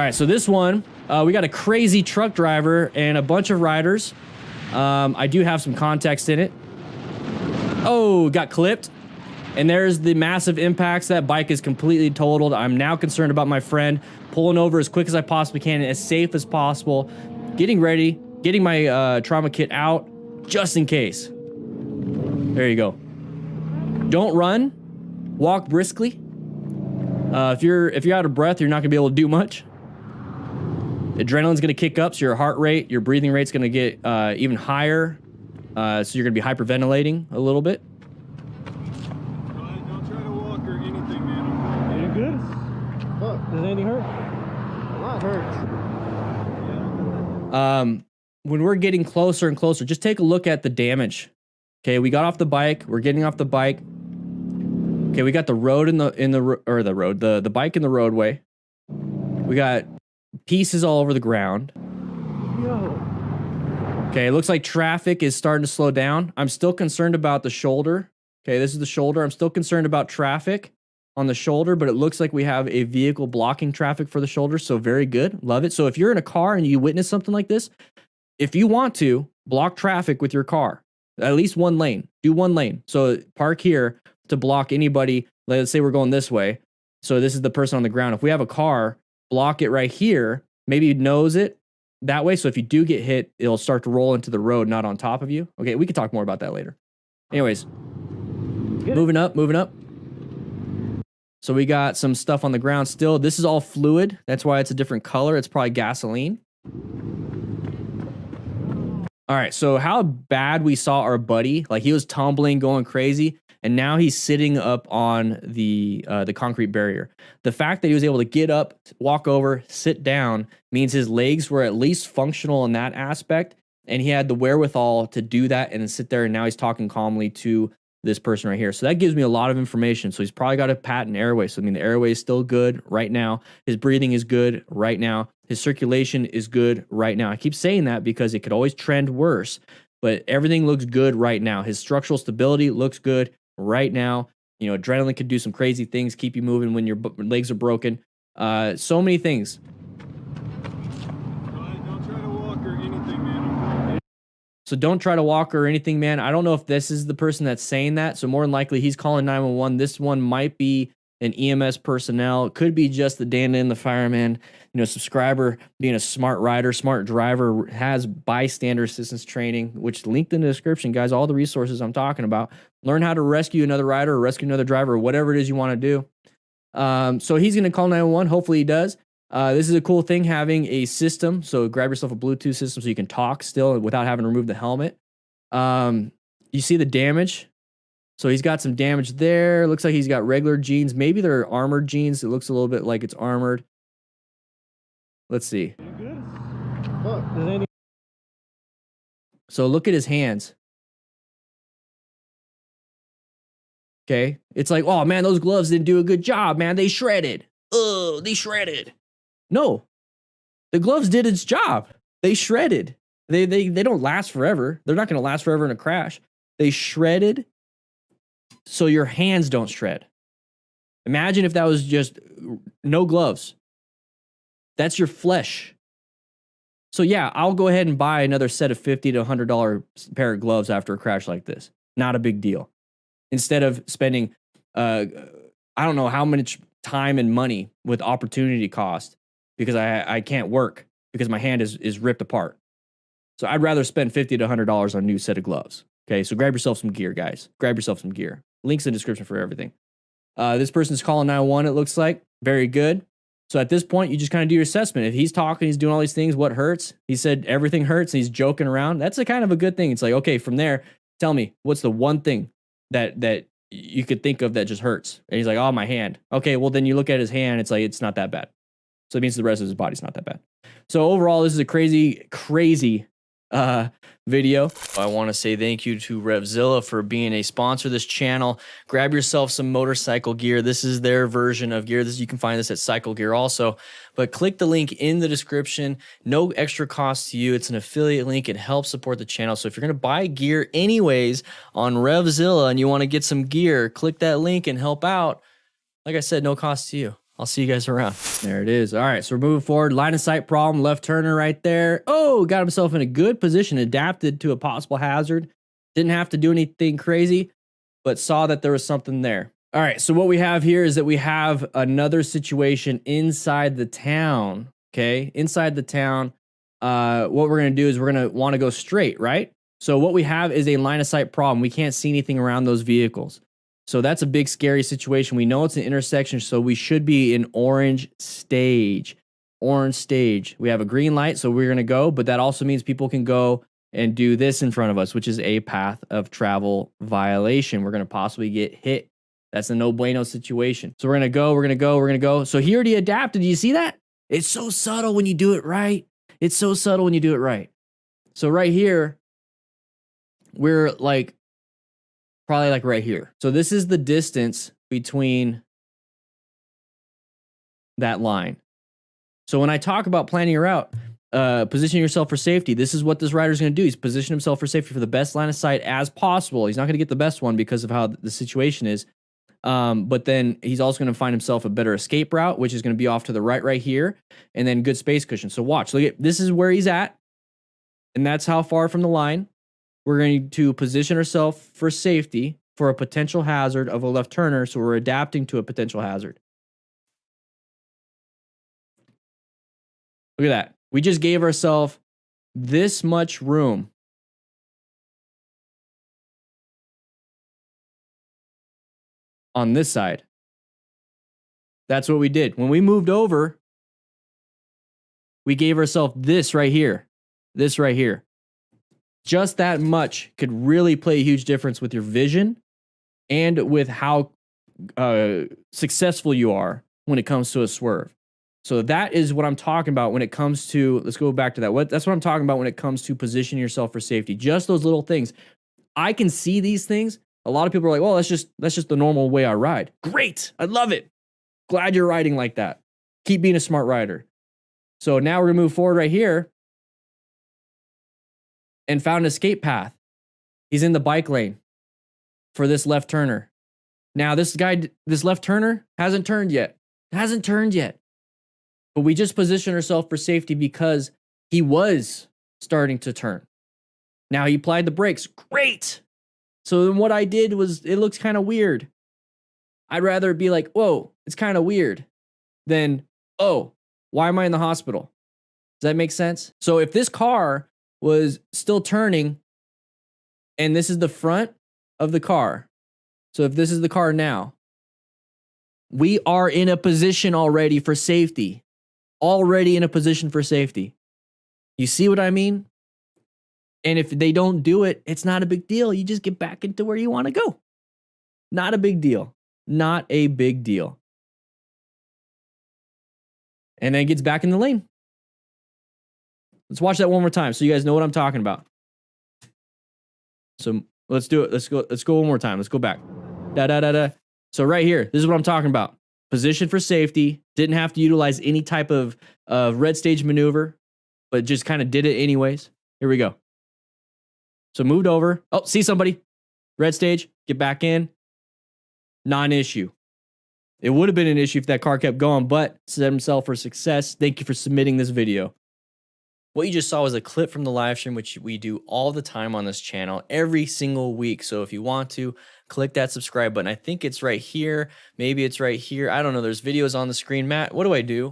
right, so this one, we got a crazy truck driver and a bunch of riders. I do have some context in it. Oh, got clipped. And there's the massive impacts. That bike is completely totaled. I'm now concerned about my friend pulling over as quick as I possibly can, as safe as possible, getting ready, getting my trauma kit out, just in case. There you go. Don't run. Walk briskly. If you're out of breath, you're not gonna be able to do much. Adrenaline's gonna kick up, so your heart rate, your breathing rate's gonna get even higher. So you're gonna be hyperventilating a little bit. Don't try to walk or anything, man. Are you good? What? Does anything hurt? A lot hurts. When we're getting closer and closer, just take a look at the damage. Okay, we got off the bike. We're getting off the bike. Okay, we got the road the bike in the roadway. We got pieces all over the ground. Yo. Okay, it looks like traffic is starting to slow down. I'm still concerned about the shoulder. Okay, this is the shoulder. I'm still concerned about traffic on the shoulder, but it looks like we have a vehicle blocking traffic for the shoulder, so very good. Love it. So if you're in a car and you witness something like this, if you want to, block traffic with your car. At least one lane. Do one lane. So park here to block anybody. Let's say we're going this way. So this is the person on the ground. If we have a car, block it right here. Maybe nose it that way. So if you do get hit, it'll start to roll into the road, not on top of you. Okay, we can talk more about that later. Anyways, moving up. So we got some stuff on the ground still. This is all fluid. That's why it's a different color. It's probably gasoline. All right, so how bad we saw our buddy, like he was tumbling, going crazy, and now he's sitting up on the concrete barrier. The fact that he was able to get up, walk over, sit down, means his legs were at least functional in that aspect, and he had the wherewithal to do that and then sit there, and now he's talking calmly to this person right here. So that gives me a lot of information. So he's probably got a patent airway. So I mean, the airway is still good right now. His breathing is good right now. His circulation is good right now. I keep saying that because it could always trend worse, but everything looks good right now. His structural stability looks good right now. You know, adrenaline could do some crazy things, keep you moving when your legs are broken. So many things. Don't try to walk or anything, man. So don't try to walk or anything, man. I don't know if this is the person that's saying that. So more than likely, he's calling 911. This one might be an EMS personnel. It could be just the DanDanTheFireman, subscriber, being a smart rider, smart driver, has bystander assistance training, which linked in the description, guys. All the resources I'm talking about. Learn how to rescue another rider or rescue another driver or whatever it is you want to do. So he's going to call 911. Hopefully he does. This is a cool thing, having a system. So grab yourself a Bluetooth system so you can talk still without having to remove the helmet. You see the damage. So he's got some damage there. Looks like he's got regular jeans. Maybe they're armored jeans. It looks a little bit like it's armored. Let's see. So look at his hands. Okay. It's like, oh man, those gloves didn't do a good job, man. They shredded. Oh, they shredded. No, the gloves did its job. They shredded. They don't last forever. They're not going to last forever in a crash. They shredded so your hands don't shred. Imagine if that was just no gloves. That's your flesh. So yeah, I'll go ahead and buy another set of $50 to $100 pair of gloves after a crash like this. Not a big deal. Instead of spending, I don't know how much time and money with opportunity cost because I can't work because my hand is ripped apart. So I'd rather spend $50 to $100 on a new set of gloves. Okay, so grab yourself some gear, guys. Grab yourself some gear. Links in the description for everything. This person's calling 911, it looks like. Very good. So at this point, you just kind of do your assessment. If he's talking, he's doing all these things, what hurts? He said everything hurts, and he's joking around. That's a kind of a good thing. It's like, okay, from there, tell me, what's the one thing that you could think of that just hurts? And he's like, oh, my hand. Okay, well, then you look at his hand, it's like, it's not that bad. So it means the rest of his body's not that bad. So overall, this is a crazy, crazy video. I want to say thank you to REVZILLA for being a sponsor of this channel. Grab yourself some motorcycle gear. This is their version of gear. You can find this at Cycle Gear also, but click the link in the description. No extra cost to you. It's an affiliate link. It helps support the channel. So if you're going to buy gear anyways on REVZILLA and you want to get some gear, click that link and help out. Like I said, no cost to you. I'll see you guys around. There it is. All right, so we're moving forward. Line of sight problem, left turner right there. Oh, got himself in a good position, adapted to a possible hazard. Didn't have to do anything crazy, but saw that there was something there. All right, so what we have here is that we have another situation inside the town, okay? Inside the town, what we're gonna do is we're gonna wanna go straight, right? So what we have is a line of sight problem. We can't see anything around those vehicles. So that's a big, scary situation. We know it's an intersection, so we should be in orange stage. Orange stage. We have a green light, so we're going to go, but that also means people can go and do this in front of us, which is a path of travel violation. We're going to possibly get hit. That's a no bueno situation. So we're going to go, we're going to go, we're going to go. So he already adapted. Do you see that? It's so subtle when you do it right. It's so subtle when you do it right. So right here, we're like, probably like right here. So this is the distance between that line. So when I talk about planning your route, position yourself for safety, this is what this rider's going to do. He's positioned himself for safety for the best line of sight as possible. He's not going to get the best one because of how the situation is. But then he's also going to find himself a better escape route, which is going to be off to the right here, and then good space cushion. So watch, look at, this is where he's at, and that's how far from the line. We're going to position ourselves for safety for a potential hazard of a left turner, so we're adapting to a potential hazard. Look at that. We just gave ourselves this much room. On this side. That's what we did. When we moved over, we gave ourselves this right here. This right here. Just that much could really play a huge difference with your vision and with how successful you are when it comes to a swerve. So that is what I'm talking about when it comes to, let's go back to that. That's what I'm talking about when it comes to positioning yourself for safety. Just those little things. I can see these things. A lot of people are like, well, that's just the normal way I ride. Great. I love it. Glad you're riding like that. Keep being a smart rider. So now we're gonna move forward right here and found an escape path. He's in the bike lane for this left turner. Now this guy, this left turner hasn't turned yet. Hasn't turned yet. But we just positioned ourselves for safety because he was starting to turn. Now he applied the brakes. Great. So then what I did was, it looks kind of weird. I'd rather be like, whoa, it's kind of weird, than, oh, why am I in the hospital? Does that make sense? So if this car was still turning, and this is the front of the car, so if this is the car now, we are in a position already for safety. Already in a position for safety. You see what I mean? And if they don't do it, it's not a big deal. You just get back into where you want to go. Not a big deal. Not a big deal. And then it gets back in the lane. Let's watch that one more time so you guys know what I'm talking about. So let's do it. Let's go one more time. Let's go back. So right here, this is what I'm talking about. Position for safety. Didn't have to utilize any type of red stage maneuver, but just kind of did it anyways. Here we go. So moved over. Oh, see somebody. Red stage. Get back in. Non-issue. It would have been an issue if that car kept going, but set himself for success. Thank you for submitting this video. What you just saw was a clip from the live stream, which we do all the time on this channel, every single week. So if you want to, click that subscribe button. I think it's right here. Maybe it's right here. I don't know. There's videos on the screen. Matt, what do I do?